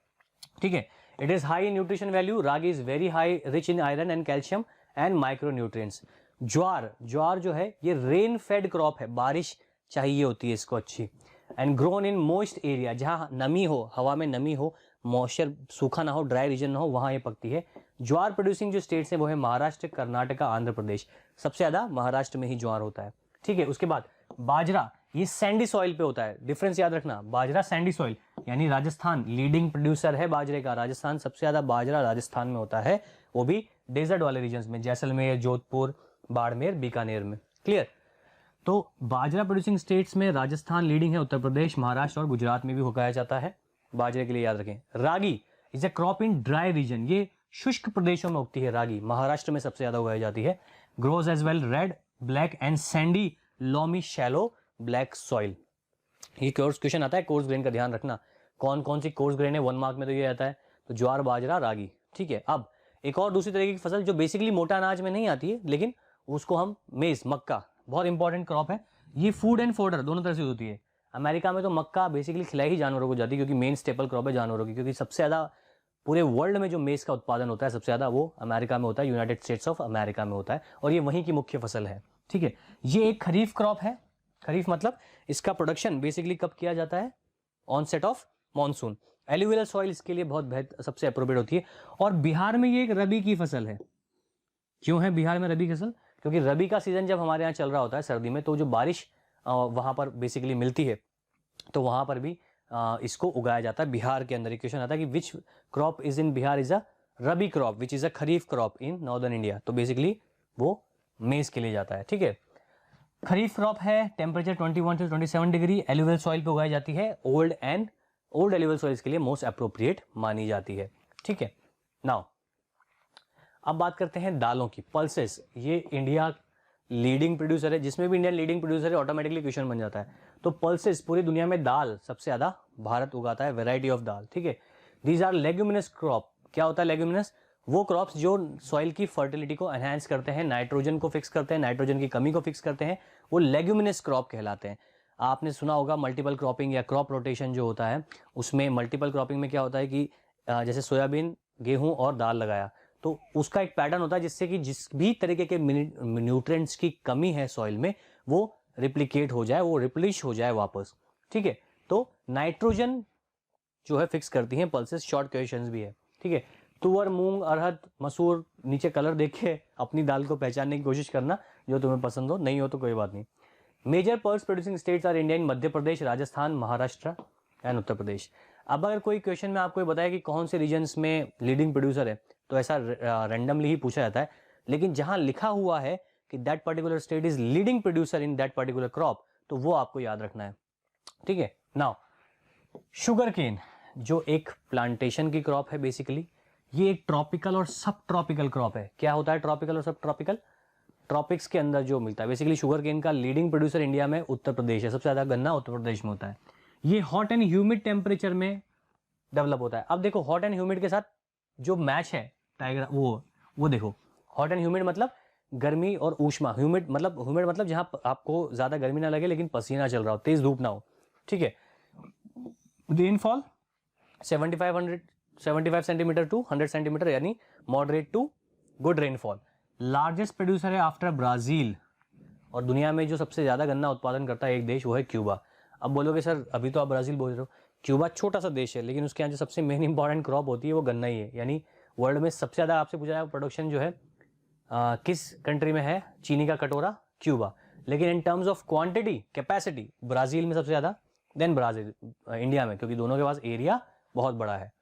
ठीक है, it is high in nutrition value. Ragi is very high rich in iron and calcium and micro nutrients. Jowar जो है ये रेन फेड क्रॉप है, बारिश चाहिए होती है इसको अच्छी, and grown in moist area, जहां नमी हो, हवा में नमी हो, मॉइस्चर सूखा ना हो, ड्राई रीजन ना हो, वहां ये पकती है। ज्वार प्रोड्यूसिंग जो स्टेट्स है वो है महाराष्ट्र, कर्नाटका, आंध्र प्रदेश। सबसे ज्यादा महाराष्ट्र में ही ज्वार होता है। ठीक है, उसके बाद बाजरा, ये सैंडी सॉइल पे होता है। डिफरेंस याद रखना, बाजरा सैंडी सॉइल, यानी राजस्थान लीडिंग प्रोड्यूसर है बाजरे का। राजस्थान सबसे ज्यादा बाजरा राजस्थान में होता है, वो भी डेजर्ट वाले रीजन में, जैसलमेर, जोधपुर, बाड़मेर, बीकानेर में। क्लियर? तो बाजरा प्रोड्यूसिंग स्टेट्स में राजस्थान लीडिंग है, उत्तर प्रदेश, महाराष्ट्र और गुजरात में भी उगाया जाता है बाजरे के लिए, याद रखें। Ragi is a crop in dry region, ये शुष्क प्रदेशों में उगती है रागी, महाराष्ट्र में सबसे ज्यादा उगाई जाती है। Grows as well red, black and sandy loamy shallow black soil. ये कोर्स क्वेश्चन आता है, कोर्स ग्रेन का ध्यान रखना, कौन कौन सी कोर्स ग्रेन है, 1 मार्क में तो ये आता है, तो ज्वार, बाजरा, रागी। ठीक है, अब एक और दूसरी तरीके की फसल जो बेसिकली मोटा अनाज में नहीं आती है, लेकिन उसको हम मेज, मक्का, बहुत इंपॉर्टेंट क्रॉप है। ये फूड एंड फोडर दोनों तरह से होती है। अमेरिका में तो मक्का बेसिकली खिलाई ही जानवरों को जाती है, क्योंकि मेन स्टेपल क्रॉप है जानवरों की, क्योंकि सबसे ज्यादा पूरे वर्ल्ड में जो मेज का उत्पादन होता है सबसे ज्यादा वो अमेरिका में होता है, यूनाइटेड स्टेट्स ऑफ अमेरिका में होता है, और ये वहीं की मुख्य फसल है। ठीक है, ये एक खरीफ क्रॉप है। खरीफ मतलब इसका प्रोडक्शन बेसिकली कब किया जाता है? Onset of monsoon. Alluvial soil इसके लिए बहुत सबसे अप्रोप्रिएट होती है। और बिहार में ये एक रबी की फसल है। क्यों है बिहार में रबी की फसल? क्योंकि रबी का सीजन जब हमारे यहाँ चल रहा होता है सर्दी में, तो जो बारिश वहां पर बेसिकली मिलती है, तो वहां पर भी इसको उगाया जाता है बिहार के अंदर। एक क्वेश्चन आता है कि विच crop is in Bihar is a rabi crop, which is a kharif crop in northern India, तो बेसिकली वो मेज के लिए जाता है। ठीक है, खरीफ क्रॉप है, टेम्परेचर 21 से 27 डिग्री, एलुवियल सॉइल पे उगाई जाती है। ओल्ड एलुवियल सॉइल्स के लिए मोस्ट अप्रोप्रिएट मानी जाती है। ठीक है, नाउ अब बात करते हैं दालों की। पल्सेस, ये इंडिया लीडिंग प्रोड्यूसर है, जिसमें भी इंडिया लीडिंग प्रोड्यूसर है ऑटोमेटिकली क्वेश्चन बन जाता है। तो पल्सेस, पूरी दुनिया में दाल सबसे ज्यादा भारत उगाता है, वेराइटी ऑफ दाल। ठीक है, दीज आर लेग्यूमिनस क्रॉप। क्या होता है लेग्यूमिनस? वो क्रॉप्स जो सॉइल की फर्टिलिटी को एनहांस करते हैं, नाइट्रोजन को फिक्स करते हैं, नाइट्रोजन की कमी को फिक्स करते हैं, वो लेग्यूमिनस क्रॉप कहलाते हैं। आपने सुना होगा मल्टीपल क्रॉपिंग या क्रॉप रोटेशन जो होता है, उसमें मल्टीपल क्रॉपिंग में क्या होता है कि जैसे सोयाबीन, गेहूं और दाल लगाया, तो उसका एक पैटर्न होता है जिससे कि जिस भी तरीके के न्यूट्रिएंट्स की कमी है सॉइल में, वो रिप्लिकेट हो जाए, वो रिप्लिश हो जाए वापस। ठीक है, तो नाइट्रोजन जो है फिक्स करती हैं पल्सेस। शॉर्ट क्वेश्चंस भी है। ठीक है, तुअर, मूंग, अरहर, मसूर, नीचे कलर देख के अपनी दाल को पहचानने की कोशिश करना जो तुम्हें पसंद हो, नहीं हो तो कोई बात नहीं। Major pulse producing states are India in Madhya Pradesh, Rajasthan, Maharashtra and Uttar Pradesh. अब अगर कोई क्वेश्चन में आपको बताया कि कौन से रीजन्स में लीडिंग प्रोड्यूसर है, तो ऐसा रैंडमली ही पूछा जाता है, लेकिन जहां लिखा हुआ है कि that particular state is leading producer in that particular crop, तो वो आपको याद रखना है। ठीक है, नाउ शुगर केन, जो एक प्लांटेशन की क्रॉप है बेसिकली, ये एक ट्रॉपिकल और सब ट्रॉपिकल क्रॉप है। क्या होता है ट्रॉपिकल और सब ट्रॉपिकल? ट्रॉपिक्स के अंदर जो मिलता है। बेसिकली शुगर केन का लीडिंग प्रोड्यूसर इंडिया में उत्तर प्रदेश है, सबसे ज़्यादा गन्ना उत्तर प्रदेश में होता है। ये हॉट एंड ह्यूमिड टेम्परेचर में डेवलप होता है। अब देखो हॉट एंड ह्यूमिड के साथ जो मैच है टाइगर, वो देखो, हॉट एंड ह्यूमिड मतलब गर्मी और ऊष्मा, ह्यूमिड मतलब जहाँ आपको ज़्यादा गर्मी ना लगे लेकिन पसीना चल रहा हो, तेज धूप ना हो, ठीक है। रेनफॉल 75 सेंटीमीटर टू 100 सेंटीमीटर, यानी moderate to good rainfall. Largest producer है आफ्टर ब्राजील, और दुनिया में जो सबसे ज़्यादा गन्ना उत्पादन करता है एक देश, वो है क्यूबा। अब बोलोगे सर अभी तो आप ब्राज़ील बोल रहे हो, क्यूबा छोटा सा देश है लेकिन उसके यहाँ जो सबसे मेन इंपॉर्टेंट क्रॉप होती है वो गन्ना ही है। यानी वर्ल्ड में सबसे ज़्यादा आपसे पूछा जाए प्रोडक्शन जो है किस कंट्री में है, चीनी का कटोरा, क्यूबा। लेकिन इन terms of quantity capacity Brazil में सबसे ज़्यादा, देन ब्राज़ील इंडिया में, क्योंकि दोनों के पास एरिया बहुत बड़ा है।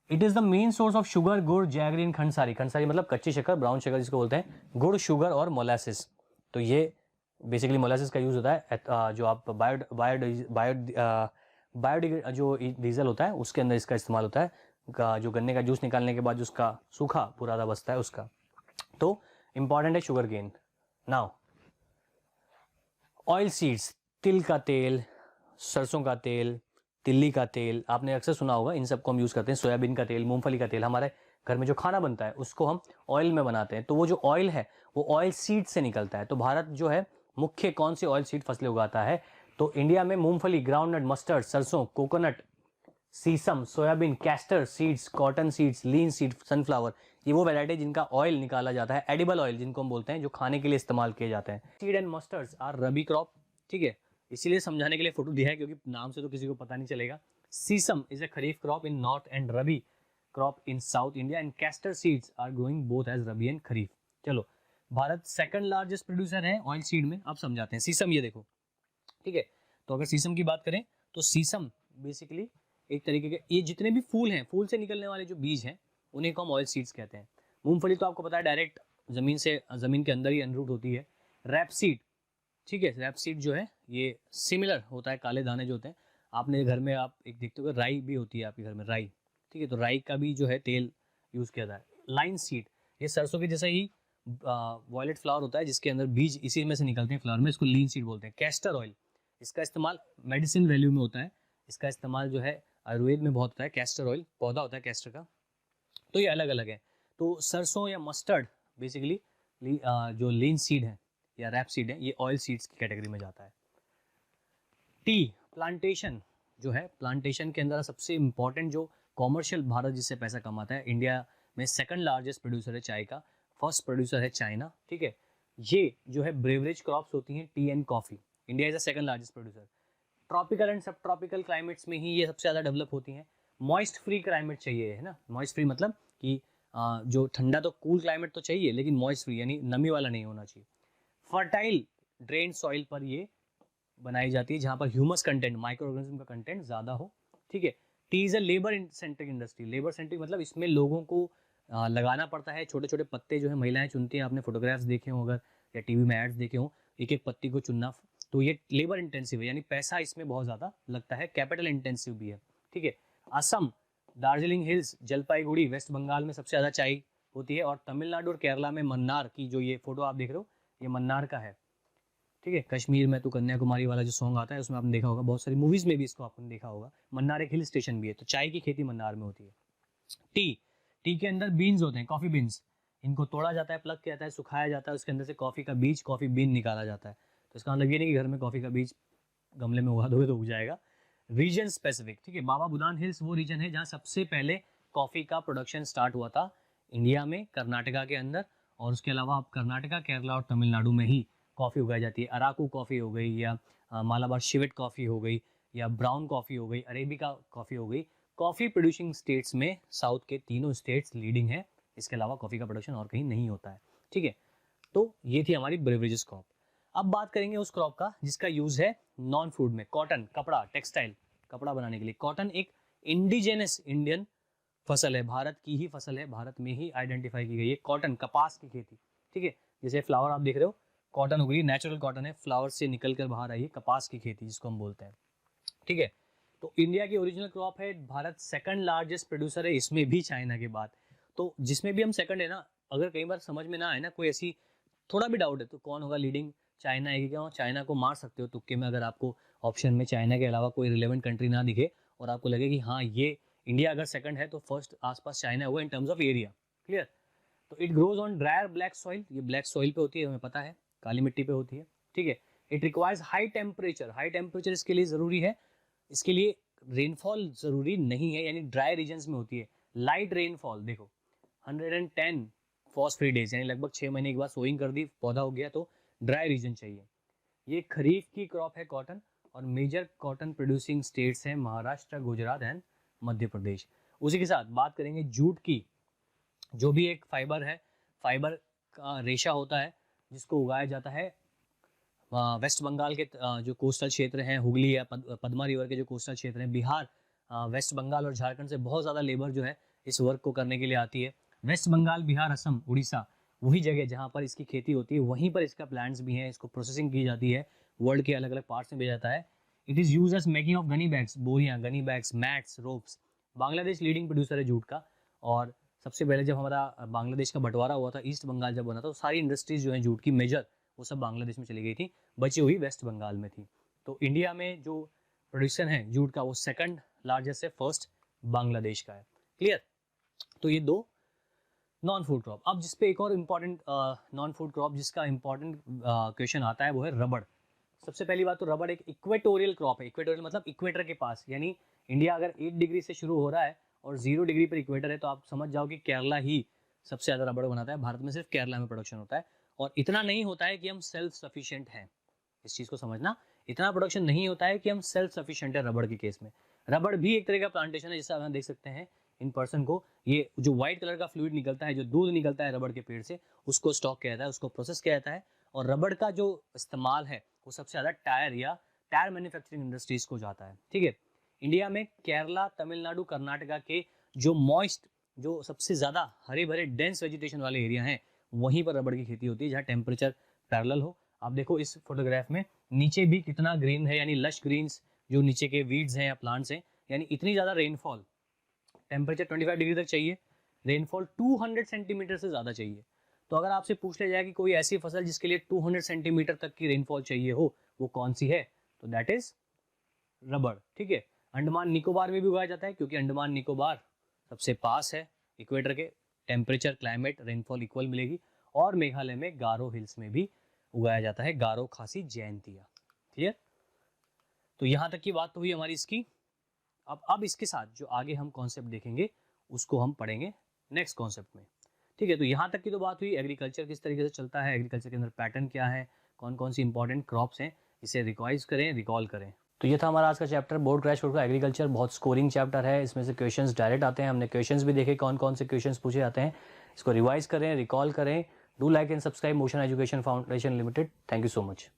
It is the main source of sugar, गुड़, जैगरीन, खंडसारी। खंडसारी मतलब कच्ची शक्कर, ब्राउन शक्कर जिसको बोलते हैं, गुड़, शुगर और मोलासिस। तो ये बेसिकली मोलासिस का यूज़ होता है जो आप बायो जो डीजल होता है उसके अंदर इसका इस्तेमाल होता है, जो गन्ने का जूस निकालने के बाद जो उसका सूखा पुरादा बचता है उसका। तो इंपॉर्टेंट है sugar cane. Now oil seeds, तिल का तेल, सरसों का तेल, तिल्ली का तेल, आपने अक्सर सुना होगा, इन सबको हम यूज़ करते हैं। सोयाबीन का तेल, मूंगफली का तेल, हमारे घर में जो खाना बनता है उसको हम ऑयल में बनाते हैं। तो वो जो ऑयल है वो ऑयल सीड से निकलता है। तो भारत जो है मुख्य कौन सी ऑयल सीड फसलें उगाता है? तो इंडिया में मूंगफली, ग्राउंडनट, मस्टर्ड, सरसों, coconut, sesame, soybean, castor seeds, cotton seeds, linseed, sunflower, ये वो वैरायटी जिनका ऑयल निकाला जाता है, एडिबल ऑयल जिनको हम बोलते हैं, जो खाने के लिए इस्तेमाल किए जाते हैं। Seed and mustards are rabi crop, ठीक है, इसीलिए समझाने के लिए फोटो दिया है क्योंकि नाम से तो किसी को पता नहीं चलेगा। Sesame is a kharif crop in north and rabi crop in south India, and castor seeds are growing both as rabi and kharif. चलो, भारत सेकंड लार्जेस्ट प्रोड्यूसर है ऑयल सीड में। अब समझाते हैं सीसम, ये देखो, ठीक है। तो अगर सीसम की बात करें तो सीसम बेसिकली एक तरीके के, ये जितने भी फूल हैं, फूल से निकलने वाले जो बीज हैं उन्हें को हम ऑयल सीड्स कहते हैं। मूंगफली तो आपको पता है डायरेक्ट ज़मीन के अंदर ही अनरूट होती है। रैपसीड, ठीक है, रैपसीड जो है ये सिमिलर होता है, काले दाने जो होते हैं, आपने घर में आप एक देखते हो, राई भी होती है आपके घर में, राई, ठीक है, तो राई का भी जो है तेल यूज़ किया जाता है। लाइन सीड, ये सरसों के जैसा ही वॉयलेट फ्लावर होता है जिसके अंदर बीज इसी में से निकलते हैं फ्लावर में, इसको लीन सीड बोलते हैं। कैस्टर ऑयल, इसका इस्तेमाल मेडिसिन वैल्यू में होता है, इसका इस्तेमाल जो है आयुर्वेद में बहुत होता है। कैस्टर ऑयल पौधा होता है कैस्टर का, तो ये अलग अलग है। तो सरसों या मस्टर्ड बेसिकली जो लीन सीड है या रैप सीड है, ये ऑयल सीड्स की कैटेगरी में जाता है। टी प्लांटेशन जो है, प्लांटेशन के अंदर सबसे इंपॉर्टेंट जो कॉमर्शियल भारत जिससे पैसा कमाता है, इंडिया में सेकंड लार्जेस्ट प्रोड्यूसर है चाय का, फर्स्ट प्रोड्यूसर है चाइना, ठीक है। ये जो है ब्रेवरेज क्रॉप्स होती हैं, T and coffee, India is the second largest producer. Tropical and सब ट्रॉपिकल क्लाइमेट्स में ही ये सबसे ज़्यादा डेवलप होती हैं। मॉइस्ट फ्री क्लाइमेट चाहिए, है ना, मॉइस्ट फ्री मतलब कि जो ठंडा तो कूल क्लाइमेट तो चाहिए लेकिन मॉइस्ट फ्री यानी नमी वाला नहीं होना चाहिए। फर्टाइल ड्रेन सॉइल पर ये बनाई जाती है जहाँ पर ह्यूमस कंटेंट, माइक्रो ऑर्गेनिज्म का कंटेंट ज़्यादा हो, ठीक है। T is a labour centric industry, labour centric मतलब इसमें लोगों को लगाना पड़ता है। छोटे छोटे पत्ते जो है महिलाएं चुनती हैं, आपने फोटोग्राफ्स देखे हों अगर, या टीवी में एड्स देखे हों, एक एक पत्ती को चुनना, तो ये लेबर इंटेंसिव है, यानी पैसा इसमें बहुत ज़्यादा लगता है, कैपिटल इंटेंसिव भी है, ठीक है। असम, दार्जिलिंग हिल्स, जलपाईगुड़ी, वेस्ट बंगाल में सबसे ज़्यादा चाय होती है, और तमिलनाडु और केरला में मन्नार की, जो ये फोटो आप देख रहे हो ये मन्नार का है, ठीक है। कश्मीर में तो कन्याकुमारी वाला जो सॉन्ग आता है उसमें आपने देखा होगा, बहुत सारी मूवीज़ में भी इसको आपने देखा होगा। मन्नार एक हिल स्टेशन भी है, तो चाय की खेती मन्नार में होती है। टी के अंदर बीन्स होते हैं, कॉफ़ी बीन्स, इनको तोड़ा जाता है, प्लग किया जाता है, सुखाया जाता है, उसके अंदर से कॉफ़ी का बीज, कॉफ़ी बीन निकाला जाता है। तो इसका मतलब ये नहीं कि घर में कॉफ़ी का बीज गमले में उगा दोगे तो उग जाएगा। रीजन स्पेसिफिक, ठीक है, बाबा बुदान हिल्स वो रीजन है जहाँ सबसे पहले कॉफ़ी का प्रोडक्शन स्टार्ट हुआ था इंडिया में, कर्नाटका के अंदर, और उसके अलावा आप कर्नाटका, केरला और तमिलनाडु में ही कॉफ़ी उगाई जाती है। अराकू कॉफ़ी हो गई, या मालाबार शिवेट कॉफ़ी हो गई, या ब्राउन कॉफ़ी हो गई, अरेबिका कॉफ़ी हो गई। कॉफ़ी प्रोड्यूसिंग स्टेट्स में साउथ के तीनों स्टेट्स लीडिंग है, इसके अलावा कॉफ़ी का प्रोडक्शन और कहीं नहीं होता है, ठीक है। तो ये थी हमारी ब्रेवरेजेस क्रॉप। अब बात करेंगे उस क्रॉप का जिसका यूज़ है नॉन फूड में, कॉटन, कपड़ा, टेक्सटाइल, कपड़ा बनाने के लिए। कॉटन एक इंडिजिनस इंडियन फसल है, भारत की ही फसल है, भारत में ही आइडेंटिफाई की गई है। कॉटन, कपास की खेती, ठीक है, जैसे फ्लावर आप देख रहे हो, कॉटन हो गई, नेचुरल कॉटन है, फ्लावर से निकल कर बाहर आई है, कपास की खेती जिसको हम बोलते हैं, ठीक है। तो इंडिया की ओरिजिनल क्रॉप है, भारत सेकंड लार्जेस्ट प्रोड्यूसर है, इसमें भी चाइना के बाद। तो जिसमें भी हम सेकंड है ना, अगर कई बार समझ में ना आए ना, कोई ऐसी थोड़ा भी डाउट है तो कौन होगा लीडिंग, चाइना है कि क्या, चाइना को मार सकते हो तुक्के में। अगर आपको ऑप्शन में चाइना के अलावा कोई रिलेवेंट कंट्री ना दिखे और आपको लगे कि हाँ ये इंडिया अगर सेकंड है तो फर्स्ट आसपास चाइना हुआ in terms of area. Clear. तो it grows on drier black soil, ये ब्लैक सॉइल पे होती है, हमें पता है, काली मिट्टी पे होती है। ठीक है। It requires high temperature, high temperature इसके लिए ज़रूरी है, इसके लिए रेनफॉल ज़रूरी नहीं है, यानी ड्राई रीजन्स में होती है। लाइट रेनफॉल देखो 110 फॉस फ्री डेज, यानी लगभग 6 महीने के बाद सोइंग कर दी, पौधा हो गया, तो ड्राई रीजन चाहिए। ये खरीफ की क्रॉप है कॉटन, और मेजर कॉटन प्रोड्यूसिंग स्टेट्स हैं महाराष्ट्र, गुजरात एंड मध्य प्रदेश। उसी के साथ बात करेंगे जूट की, जो भी एक फाइबर है, फाइबर का रेशा होता है जिसको उगाया जाता है वेस्ट बंगाल के जो कोस्टल क्षेत्र हैं, हुगली या पद्मा रिवर के जो कोस्टल क्षेत्र हैं, बिहार, वेस्ट बंगाल और झारखंड से बहुत ज़्यादा लेबर जो है इस वर्क को करने के लिए आती है। वेस्ट बंगाल, बिहार, असम, उड़ीसा, वही जगह जहाँ पर इसकी खेती होती है, वहीं पर इसका प्लांट्स भी हैं, इसको प्रोसेसिंग की जाती है, वर्ल्ड के अलग अलग पार्ट्स में भेजा जाता है। It is use as making of gunny bags, बोरियाँ, gunny bags, mats, ropes. Bangladesh leading producer है जूट का, और सबसे पहले जब हमारा बांग्लादेश का बंटवारा हुआ था, ईस्ट बंगाल जब बना था, तो सारी इंडस्ट्रीज जो हैं जूट की मेजर, वो सब बांग्लादेश में चली गई थी, बची हुई वेस्ट बंगाल में थी। तो इंडिया में जो प्रोडक्शन है जूट का वो सेकंड लार्जेस्ट है, फर्स्ट बांग्लादेश का है। क्लियर। तो ये दो नॉन फूड क्रॉप। अब जिस पे एक और इम्पॉर्टेंट नॉन फूड क्रॉप जिसका इम्पॉर्टेंट क्वेश्चन आता है वो है रबड़। सबसे पहली बात तो रबड़ एक इक्वेटोरियल क्रॉप है, इक्वेटोरियल मतलब इक्वेटर के पास, यानी इंडिया अगर 8 डिग्री से शुरू हो रहा है और 0 डिग्री पर इक्वेटर है, तो आप समझ जाओ कि केरला ही सबसे ज़्यादा रबड़ बनाता है। भारत में सिर्फ केरला में प्रोडक्शन होता है, और इतना नहीं होता है कि हम सेल्फ सफिशिएंट हैं, इस चीज़ को समझना, इतना प्रोडक्शन नहीं होता है कि हम सेल्फ सफिशिएंट है रबड़ के केस में। रबड़ भी एक तरह का प्लांटेशन है, जैसा आप देख सकते हैं इन पर्सन को, ये जो व्हाइट कलर का फ्लूइड निकलता है, जो दूध निकलता है रबड़ के पेड़ से, उसको स्टॉक किया जाता है, उसको प्रोसेस किया जाता है। और रबड़ का जो इस्तेमाल है वो सबसे ज़्यादा टायर या टायर मैन्युफैक्चरिंग इंडस्ट्रीज़ को जाता है। ठीक है। इंडिया में केरला, तमिलनाडु, कर्नाटका के जो मॉइस्ट, जो सबसे ज़्यादा हरे भरे डेंस वेजिटेशन वाले एरिया हैं, वहीं पर रबड़ की खेती होती है, जहाँ टेम्परेचर पैरेलल हो। आप देखो इस फोटोग्राफ में नीचे भी कितना ग्रीन है, यानी लश ग्रीन्स जो नीचे के वीड्स हैं या प्लांट्स हैं, यानी इतनी ज़्यादा रेनफॉल, टेम्परेचर 25 डिग्री तक चाहिए, रेनफॉल 200 सेंटीमीटर से ज़्यादा चाहिए। तो अगर आपसे पूछ लिया जाए कि कोई ऐसी फसल जिसके लिए 200 सेंटीमीटर तक की रेनफॉल चाहिए हो, वो कौन सी है, तो दैट इज रबड़। ठीक है। अंडमान निकोबार में भी उगाया जाता है, क्योंकि अंडमान निकोबार सबसे पास है इक्वेटर के, टेम्परेचर, क्लाइमेट, रेनफॉल इक्वल मिलेगी। और मेघालय में गारो हिल्स में भी उगाया जाता है, गारो, खासी, जयंतिया। क्लियर। तो यहाँ तक की बात तो हुई हमारी इसकी। अब इसके साथ जो आगे हम कॉन्सेप्ट देखेंगे उसको हम पढ़ेंगे नेक्स्ट कॉन्सेप्ट में। ठीक है। तो यहाँ तक की तो बात हुई एग्रीकल्चर किस तरीके से चलता है, एग्रीकल्चर के अंदर पैटर्न क्या है, कौन कौन सी इंपॉर्टेंट क्रॉप्स हैं, इसे रिवाइज करें, रिकॉल करें। तो ये था हमारा आज का चैप्टर, बोर्ड क्रैश कोर्स का एग्रीकल्चर। बहुत स्कोरिंग चैप्टर है, इसमें से क्वेश्चंस डायरेक्ट आते हैं, हमने क्वेश्चंस भी देखे कौन कौन से क्वेश्चंस पूछे जाते हैं। इसको रिवाइज करें, रिकॉल करें। Do like and subscribe motion education foundation limited. Thank you so much.